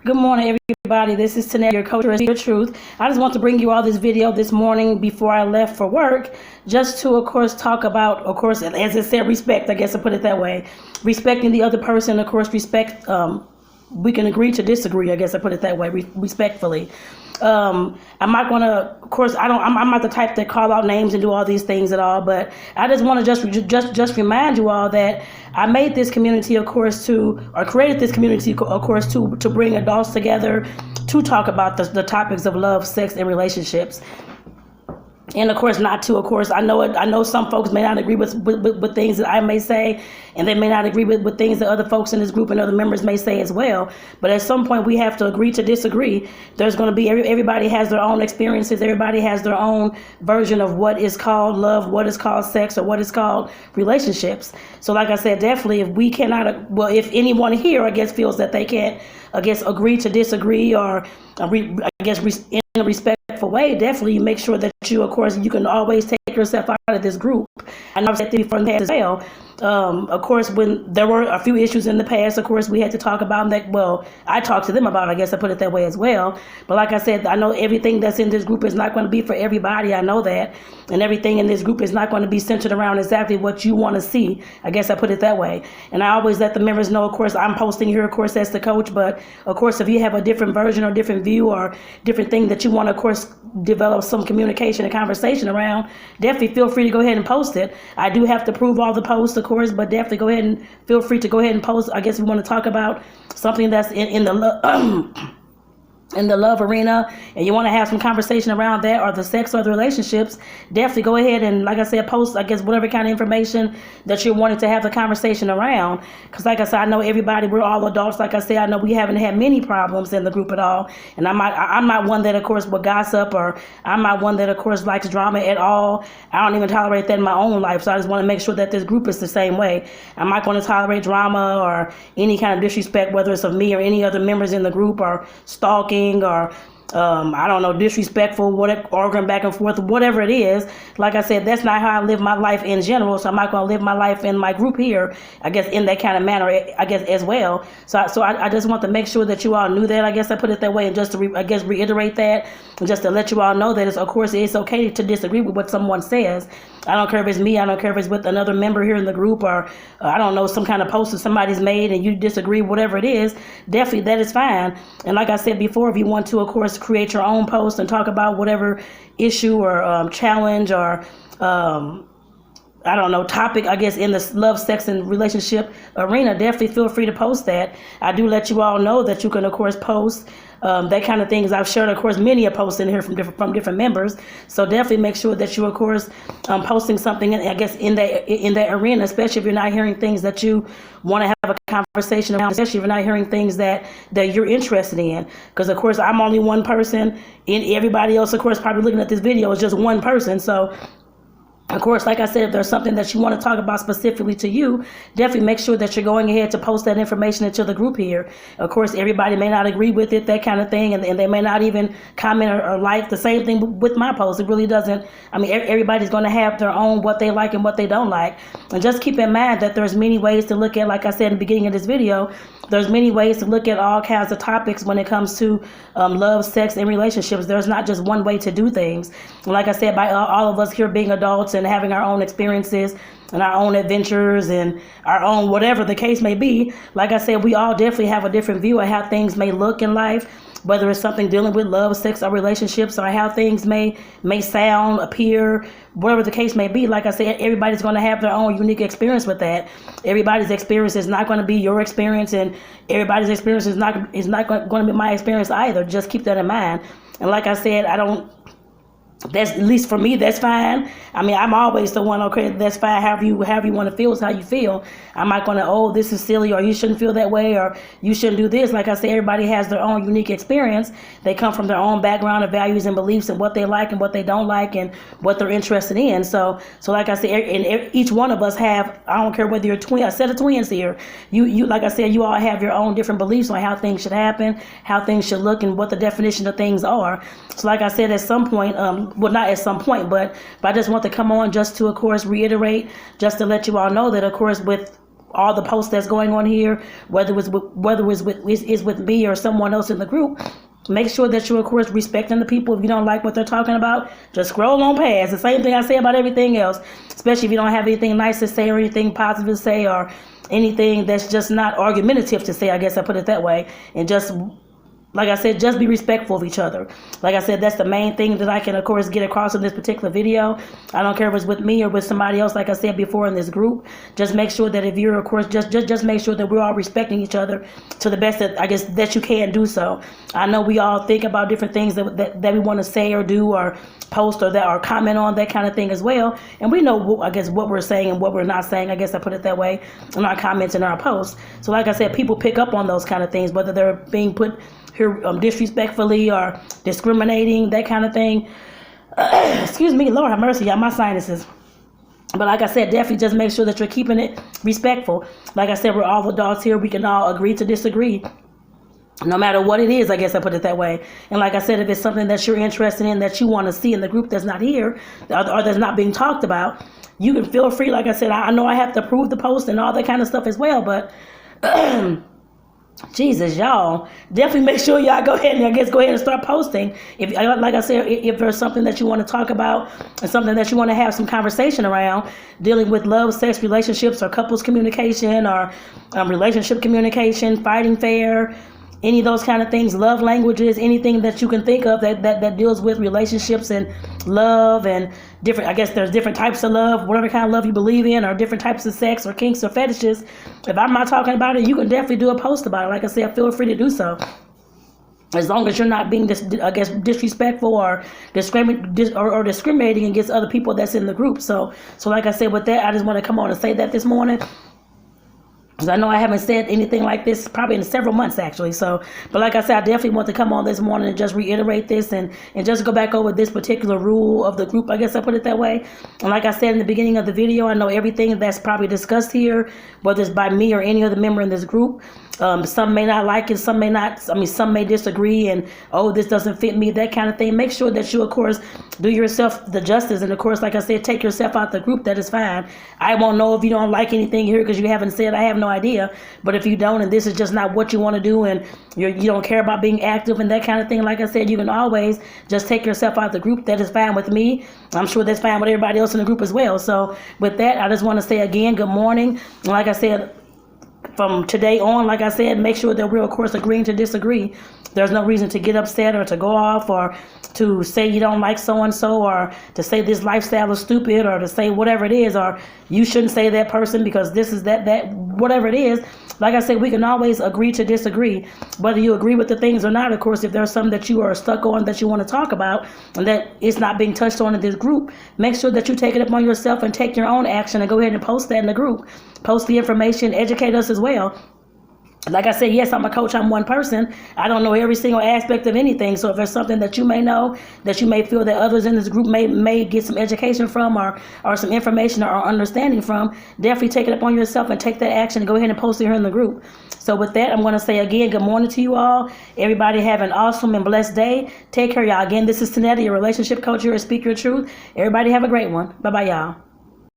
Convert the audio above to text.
Good morning, everybody. This is Tonetta, your coach of your truth. I just want to bring you all this video this morning before I left for work, just to, of course, talk about, of course, as it said, respect. I guess I put it that way. Respecting the other person, of course, respect. We can agree to disagree. I guess I put it that way, respectfully. I'm not gonna, of course, I'm not the type that call out names and do all these things at all, but I just want to just remind you all that I made this community, of course, created this community, of course, to bring adults together to talk about the topics of love, sex, and relationships. And of course, I know some folks may not agree with things that I may say, and they may not agree with things that other folks in this group and other members may say as well. But at some point, we have to agree to disagree. There's going to be, everybody has their own experiences. Everybody has their own version of what is called love, what is called sex, or what is called relationships. So like I said, definitely if anyone here, I guess, feels that they can't, I guess, agree to disagree, or in a respectful way, definitely make sure that you, of course, you can always take yourself out of this group. And I've said this before as well. Of course, when there were a few issues in the past, of course, we had to talk about that. Well, I talked to them about it, I guess I put it that way as well. But like I said, I know everything that's in this group is not going to be for everybody. I know that. And everything in this group is not going to be centered around exactly what you want to see. I guess I put it that way. And I always let the members know, of course, I'm posting here, of course, as the coach. But of course, if you have a different version or different view or different thing that you want to, of course, develop some communication and conversation around, definitely feel free to go ahead and post it. I do have to prove all the posts, of course, but definitely go ahead and feel free to go ahead and post. I guess we want to talk about something that's in the love arena, and you want to have some conversation around that, or the sex or the relationships, definitely go ahead and, like I said, post, I guess, whatever kind of information that you're wanting to have the conversation around. Because like I said, I know everybody, we're all adults. Like I said, I know we haven't had many problems in the group at all. And I'm not one that, of course, will gossip, or I'm not one that, of course, likes drama at all. I don't even tolerate that in my own life. So I just want to make sure that this group is the same way. I'm not going to tolerate drama or any kind of disrespect, whether it's of me or any other members in the group, or stalking, or I don't know, disrespectful, whatever, arguing back and forth, whatever it is. Like I said, that's not how I live my life in general. So I'm not going to live my life in my group here, I guess, in that kind of manner, I guess, as well. So I just want to make sure that you all knew that. I guess I put it that way, and just to reiterate that, and just to let you all know that it's, of course, it's okay to disagree with what someone says. I don't care if it's me. I don't care if it's with another member here in the group, or I don't know, some kind of post that somebody's made and you disagree, whatever it is. Definitely, that is fine. And like I said before, if you want to, of course, create your own post and talk about whatever issue or challenge or I don't know, topic, I guess, in the love, sex, and relationship arena, definitely feel free to post that. I do let you all know that you can, of course, post that kind of things. I've shared, of course, many a posts in here from different members. So definitely make sure that you, of course, posting something, I guess, in that arena, especially if you're not hearing things that you want to have a conversation around, especially if you're not hearing things that you're interested in. Because, of course, I'm only one person, and everybody else, of course, probably looking at this video is just one person. So of course, like I said, if there's something that you want to talk about specifically to you, definitely make sure that you're going ahead to post that information into the group here. Of course, everybody may not agree with it, that kind of thing, and they may not even comment or like. The same thing with my post. It really doesn't, I mean, everybody's going to have their own, what they like and what they don't like. And just keep in mind that there's many ways to look at, like I said in the beginning of this video, there's many ways to look at all kinds of topics when it comes to love, sex, and relationships. There's not just one way to do things. And like I said, by all of us here being adults and having our own experiences and our own adventures and our own whatever the case may be, like I said, we all definitely have a different view of how things may look in life, whether it's something dealing with love, sex, or relationships, or how things may sound, appear, whatever the case may be. Like I said, everybody's going to have their own unique experience with that. Everybody's experience is not going to be your experience, and everybody's experience is not going to be my experience either. Just keep that in mind. And like I said, that's, at least for me, that's fine. I mean, I'm always the one, okay, that's fine. However you want to feel is how you feel. I'm not going to, oh, this is silly, or you shouldn't feel that way, or you shouldn't do this. Like I said, everybody has their own unique experience. They come from their own background of values and beliefs, and what they like and what they don't like, and what they're interested in. So like I said, and each one of us have, I don't care whether you're a set of twins here, you like I said, you all have your own different beliefs on how things should happen, how things should look, and what the definition of things are. So like I said, at some point, well, not at some point, but I just want to come on just to, of course, reiterate, just to let you all know that, of course, with all the posts that's going on here, whether it's with me or someone else in the group. Make sure that you're, of course, respecting the people. If you don't like what they're talking about, just scroll on past. The same thing I say about everything else, especially if you don't have anything nice to say or anything positive to say or anything that's just not argumentative to say, I guess I put it that way. And just, like I said, just be respectful of each other. Like I said, that's the main thing that I can, of course, get across in this particular video. I don't care if it's with me or with somebody else, like I said before in this group. Just make sure that if you're, of course, just make sure that we're all respecting each other to the best that, I guess, that you can do so. I know we all think about different things that we want to say or do or post or that or comment on, that kind of thing as well. And we know, I guess, what we're saying and what we're not saying, I guess I put it that way, in our comments and our posts. So like I said, people pick up on those kind of things, whether they're being put here disrespectfully or discriminating, that kind of thing. Excuse me, Lord have mercy, y'all, my sinuses. But like I said, definitely just make sure that you're keeping it respectful. Like I said, we're all adults here. We can all agree to disagree, no matter what it is, I guess I put it that way. And like I said, if it's something that you're interested in, that you want to see in the group that's not here or that's not being talked about, you can feel free. Like I said, I know I have to approve the post and all that kind of stuff as well, but Jesus, y'all, definitely make sure y'all go ahead and start posting. If, like I said, if there's something that you want to talk about and something that you want to have some conversation around, dealing with love, sex, relationships, or couples communication, or relationship communication, fighting fair, any of those kind of things, love languages, anything that you can think of that deals with relationships and love and different, I guess there's different types of love, whatever kind of love you believe in, or different types of sex or kinks or fetishes. If I'm not talking about it, you can definitely do a post about it. Like I said, feel free to do so. As long as you're not being, disrespectful or discriminating against other people that's in the group. So like I said, with that, I just want to come on and say that this morning. Because I know I haven't said anything like this probably in several months, actually. So, but like I said, I definitely want to come on this morning and just reiterate this and just go back over this particular rule of the group, I guess I put it that way. And like I said in the beginning of the video, I know everything that's probably discussed here, whether it's by me or any other member in this group, some may not like it, some may not, some may disagree and, oh, this doesn't fit me, that kind of thing. Make sure that you, of course, do yourself the justice. And of course, like I said, take yourself out the group. That is fine. I won't know if you don't like anything here because you haven't said. I have no idea. But if you don't, and this is just not what you want to do, and you don't care about being active and that kind of thing, like I said, you can always just take yourself out the group. That is fine with me. I'm sure that's fine with everybody else in the group as well. So with that, I just want to say again, good morning. And like I said, from today on, like I said, make sure that we're, of course, agreeing to disagree. There's no reason to get upset or to go off or to say you don't like so-and-so or to say this lifestyle is stupid or to say whatever it is or you shouldn't say that person because this is that, whatever it is. Like I said, we can always agree to disagree. Whether you agree with the things or not, of course, if there's something that you are stuck on that you want to talk about and that it's not being touched on in this group, make sure that you take it upon yourself and take your own action and go ahead and post that in the group. Post the information, educate us as well. Like I said, yes, I'm a coach. I'm one person. I don't know every single aspect of anything. So if there's something that you may know, that you may feel that others in this group may get some education from or some information or understanding from, definitely take it upon yourself and take that action and go ahead and post it here in the group. So with that, I'm going to say again, good morning to you all. Everybody have an awesome and blessed day. Take care, y'all. Again, this is Tonetta, your relationship coach here at Speak Your Truth. Everybody have a great one. Bye-bye, y'all.